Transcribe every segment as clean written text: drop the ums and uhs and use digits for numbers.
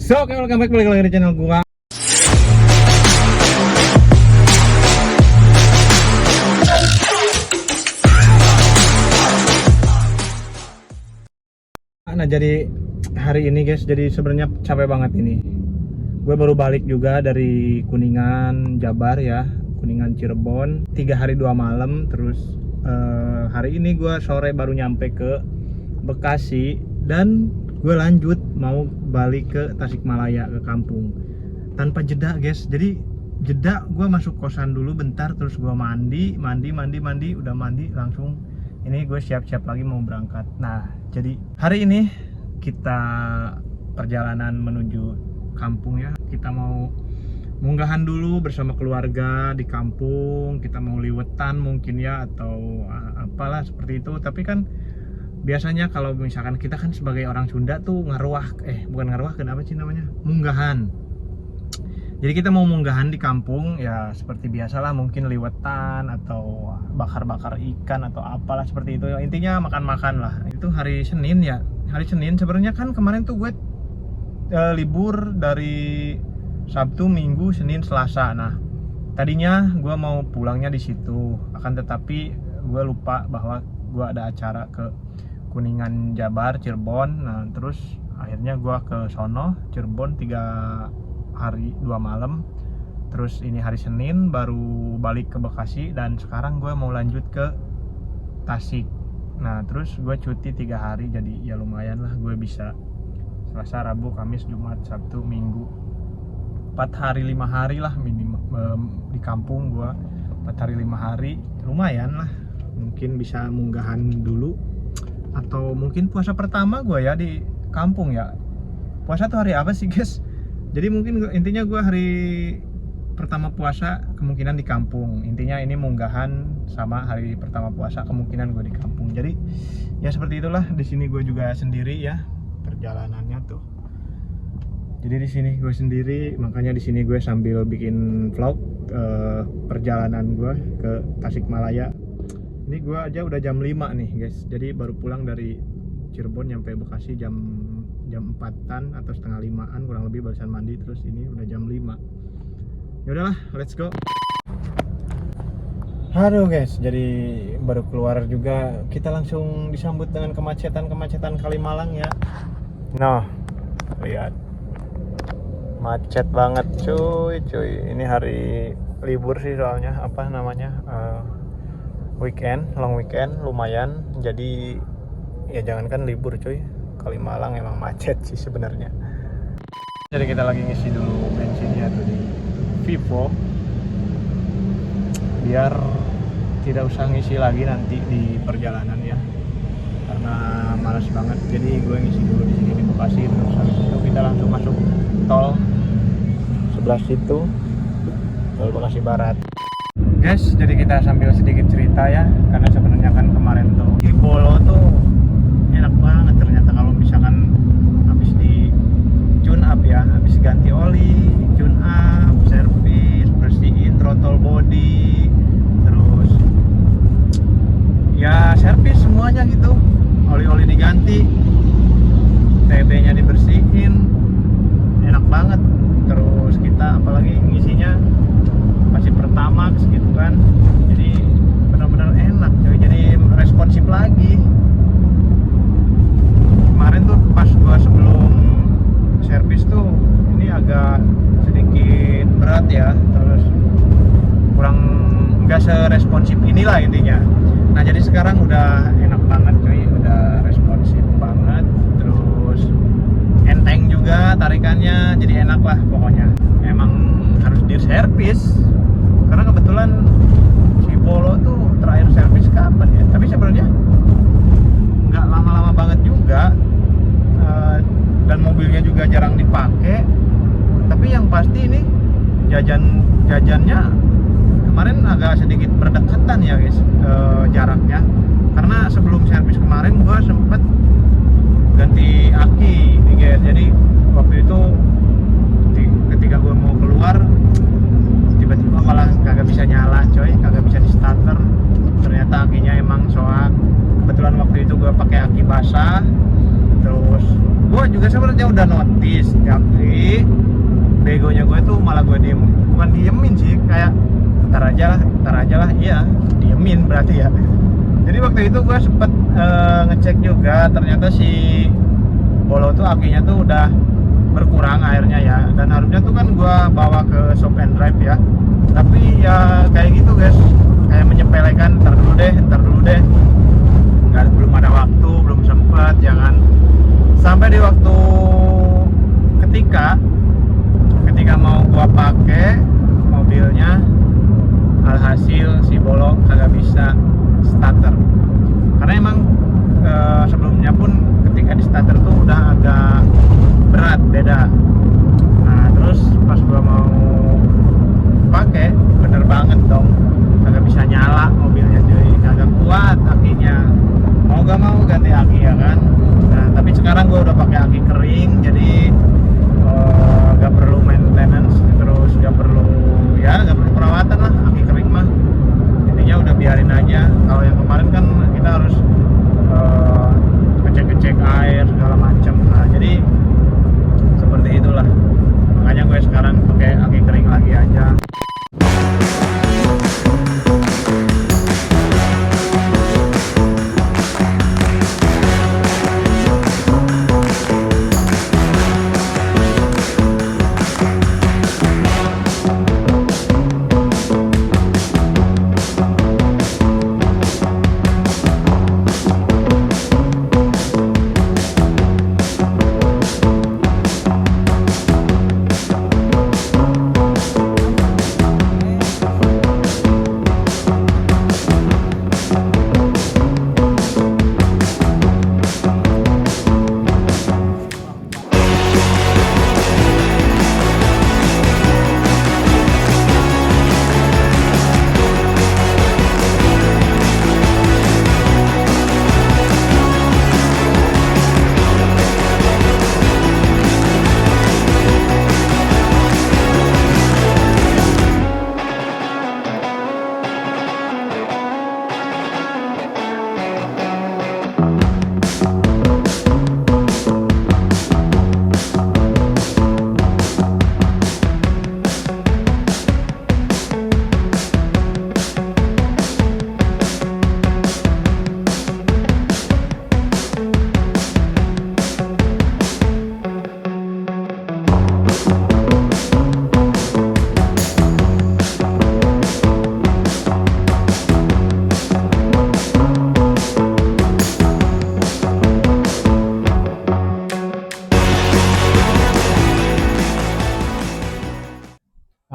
So, oke, welcome back balik lagi di channel gua. Nah, jadi hari ini guys, jadi sebenarnya capek banget ini. Gue baru balik juga dari Kuningan, Jabar ya, Kuningan Cirebon, 3 hari 2 malam. Terus hari ini gue sore baru nyampe ke Bekasi dan gue lanjut mau balik ke Tasikmalaya, ke kampung tanpa jeda guys. Jadi jeda, gue masuk kosan dulu bentar, terus gue mandi, udah mandi langsung ini gue siap-siap lagi mau berangkat. Nah, jadi hari ini kita perjalanan menuju kampung ya. Kita mau munggahan dulu bersama keluarga di kampung. Kita mau liwetan mungkin ya, atau apalah seperti itu. Tapi kan biasanya kalau misalkan kita kan sebagai orang Sunda tuh bukan ngaruah, kenapa sih namanya? Munggahan. Jadi kita mau munggahan di kampung ya, seperti biasalah, mungkin liwetan atau bakar-bakar ikan atau apalah seperti itu. Intinya makan-makan lah. Itu hari Senin ya. Hari Senin sebenarnya kan kemarin tuh gue libur dari Sabtu, Minggu, Senin, Selasa. Nah, tadinya gue mau pulangnya di situ. Akan tetapi gue lupa bahwa gue ada acara ke Kuningan, Jabar, Cirebon. Nah, terus akhirnya gue ke sono, Cirebon 3 hari 2 malam. Terus ini hari Senin baru balik ke Bekasi, dan sekarang gue mau lanjut ke Tasik. Nah, terus gue cuti 3 hari, jadi ya lumayan lah, gue bisa Selasa, Rabu, Kamis, Jumat, Sabtu, Minggu, 4 hari 5 hari lah minimum di kampung gue. 4 hari 5 hari lumayan lah, mungkin bisa munggahan dulu, atau mungkin puasa pertama gue ya di kampung ya. Puasa tuh hari apa sih guys? Jadi mungkin intinya gue hari pertama puasa kemungkinan di kampung. Intinya ini munggahan sama hari pertama puasa kemungkinan gue di kampung. Jadi ya seperti itulah. Di sini gue juga sendiri ya perjalanannya tuh. Jadi di sini gue sendiri, makanya di sini gue sambil bikin vlog perjalanan gue ke Tasikmalaya. Ini gue aja udah jam 5 nih guys. Jadi baru pulang dari Cirebon nyampe Bekasi jam 4-an atau setengah 5-an kurang lebih, barusan mandi. Terus ini udah jam 5. Ya udahlah, let's go. Aduh guys, jadi baru keluar juga kita langsung disambut dengan kemacetan Kalimalang ya. Nah, lihat. Macet banget cuy. Ini hari libur sih soalnya, apa namanya? Weekend, long weekend lumayan. Jadi ya jangankan libur cuy, Kalimalang emang macet sih sebenarnya. Jadi kita lagi ngisi dulu bensinnya tuh di Vivo, biar tidak usah ngisi lagi nanti di perjalanan ya, karena malas banget. Jadi gue ngisi dulu di sini di Bekasi, terus habis itu kita langsung masuk tol sebelah situ, tol Bekasi Barat. Guys, jadi kita sambil sedikit cerita ya, karena sebenarnya kan kemarin tuh di Bolo tuh enak banget ternyata kalau misalkan habis di tune up ya, habis ganti oli, tune up, servis, bersihin throttle body, terus ya servis semuanya gitu, oli-oli diganti, TB-nya dibersihin, enak banget. Terus kita apalagi ngisinya masih Pertamax gitu kan, jadi benar-benar enak coy, jadi responsif lagi. Kemarin tuh pas gua sebelum servis tuh ini agak sedikit berat ya, terus kurang nggak seresponsif inilah intinya. Nah, jadi sekarang udah enak banget cuy, udah responsif banget, terus enteng juga tarikannya, jadi enak lah pokoknya. Emang harus diservis karena kebetulan si Polo tuh terakhir servis kapan ya, tapi sebenarnya nggak lama-lama banget juga, dan mobilnya juga jarang dipakai. Tapi yang pasti ini jajannya kemarin agak sedikit berdekatan ya guys, jaraknya, karena sebelum servis kemarin gua sempet ganti aki nih guys. Jadi waktu itu ketika gua mau keluar tiba-tiba malah kagak bisa nyala coy, kagak bisa di starter. Ternyata akinya emang soak. Kebetulan waktu itu gua pakai aki basah. Terus gue juga sebenarnya udah notice begonya gue tuh malah gue bukan diemin sih, kayak ntar aja lah, iya diemin berarti ya. Jadi waktu itu gue sempet ngecek juga, ternyata si Bolo tuh akinya tuh udah berkurang airnya ya, dan harusnya tuh kan gue bawa ke shop and drive ya, tapi ya kayak gitu guys, kayak menyepelekan, ntar dulu deh, belum ada waktu, belum sempet ya kan. Sampai di waktu ketika mau gua pakai mobilnya, alhasil si Bolo kagak bisa starter, karena emang sebelumnya pun ketika di starter tuh udah agak berat, beda. Nah terus pas gua mau pakai, bener banget dong, kagak bisa nyala mobilnya cuy, kagak kuat akinya, mau gak mau ganti aki ya kan. Nah tapi sekarang gua udah pakai aki kering, jadi gak perlu maintenance, terus gak perlu perawatan lah, aki kering mah intinya udah biarin aja. Kalau yang kemarin kan kita harus ngecek air segala macam. Nah jadi seperti itulah, makanya gue sekarang pakai aki kering lagi aja.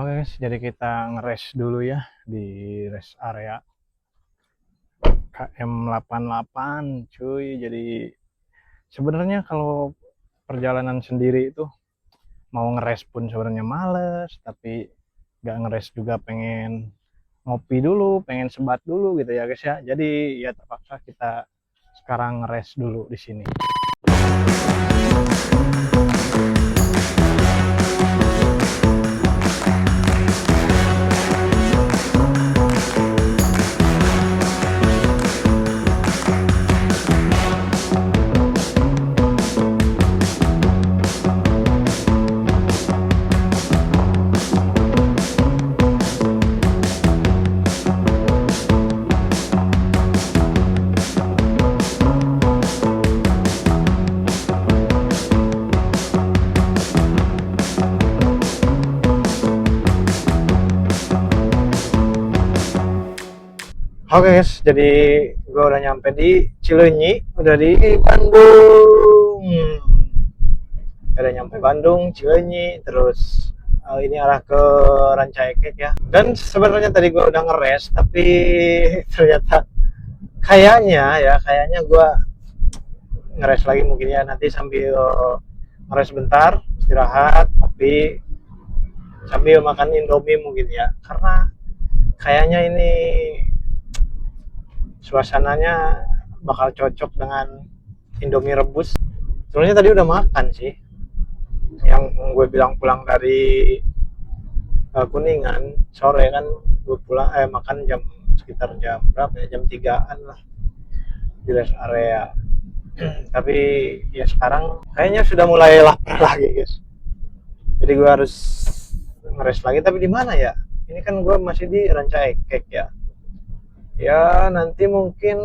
Oke guys, jadi kita ngeres dulu ya di rest area KM88 cuy. Jadi sebenarnya kalau perjalanan sendiri itu mau ngeres pun sebenarnya males, tapi gak ngeres juga pengen ngopi dulu, pengen sebat dulu gitu ya guys ya. Jadi ya terpaksa kita sekarang ngeres dulu di sini. Oke guys, jadi gue udah nyampe di Cileunyi, udah di Bandung. Udah nyampe Bandung, Cileunyi, terus ini arah ke Rancaikek ya. Dan sebenarnya tadi gue udah ngeres, tapi ternyata kayaknya gue ngeres lagi mungkin ya, nanti sambil ngeres bentar, istirahat, tapi sambil makan Indomie mungkin ya, karena kayaknya ini suasananya bakal cocok dengan Indomie rebus. Sebenarnya tadi udah makan sih, yang gue bilang pulang dari Kuningan sore kan, gue pulang makan sekitar jam berapa ya, jam 3-an lah di rest area. Tapi ya sekarang kayaknya sudah mulai lapar lagi guys, jadi gue harus ngeres lagi, tapi di mana ya? Ini kan gue masih di Ranca Ekek ya. Ya nanti mungkin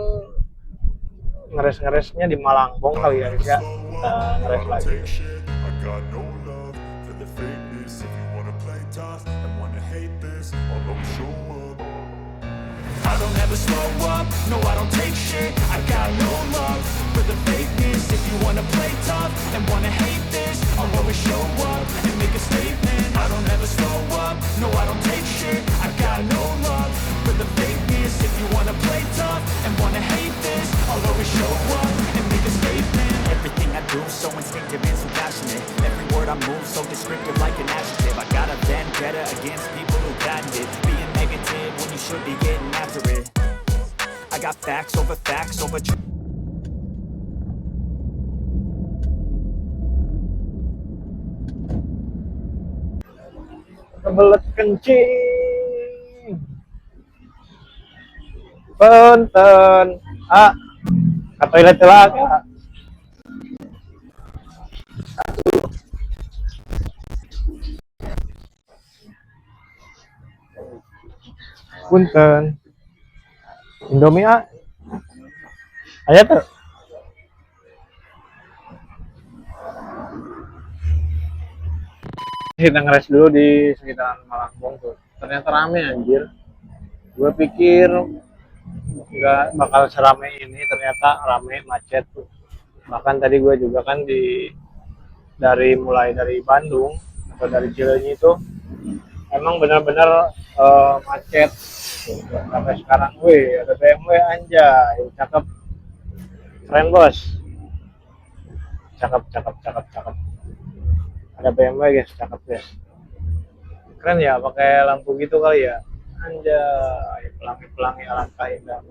ngeres-ngeresnya di Malangbong kali ya guys ya. Kita ngeres lagi. I don't ever slow up, no I don't take shit. I got no love for the fakeness. If you wanna play tough and wanna hate this, I'll always show up and make a statement. I don't ever slow up, no I don't take shit. I got no love for the fakeness. If you wanna play tough and wanna hate this, I'll always show up and make a statement. Everything I do so instinctive and so passionate. Every word I move so descriptive like an adjective. I got a vendetta against people who patent it. Being negative when you should be getting after it. I got facts over truth. Kebelet kencing. Punten. Ke toilet lah. Punten. Indomie aya tuh. Kita ngeres dulu di sekitaran Malangbong tuh. Ternyata rame anjir. Gue pikir nggak bakal serame ini, ternyata rame, macet tuh. Bahkan tadi gue juga kan mulai dari Bandung atau dari Cileunyi itu emang benar-benar macet. Sampai sekarang, wih ada BMW anjay, cakep, keren bos, cakep. Ada BMW guys, cakep guys, keren ya, pakai lampu gitu kali ya, anjay, pelangi-pelangi alangkah indah.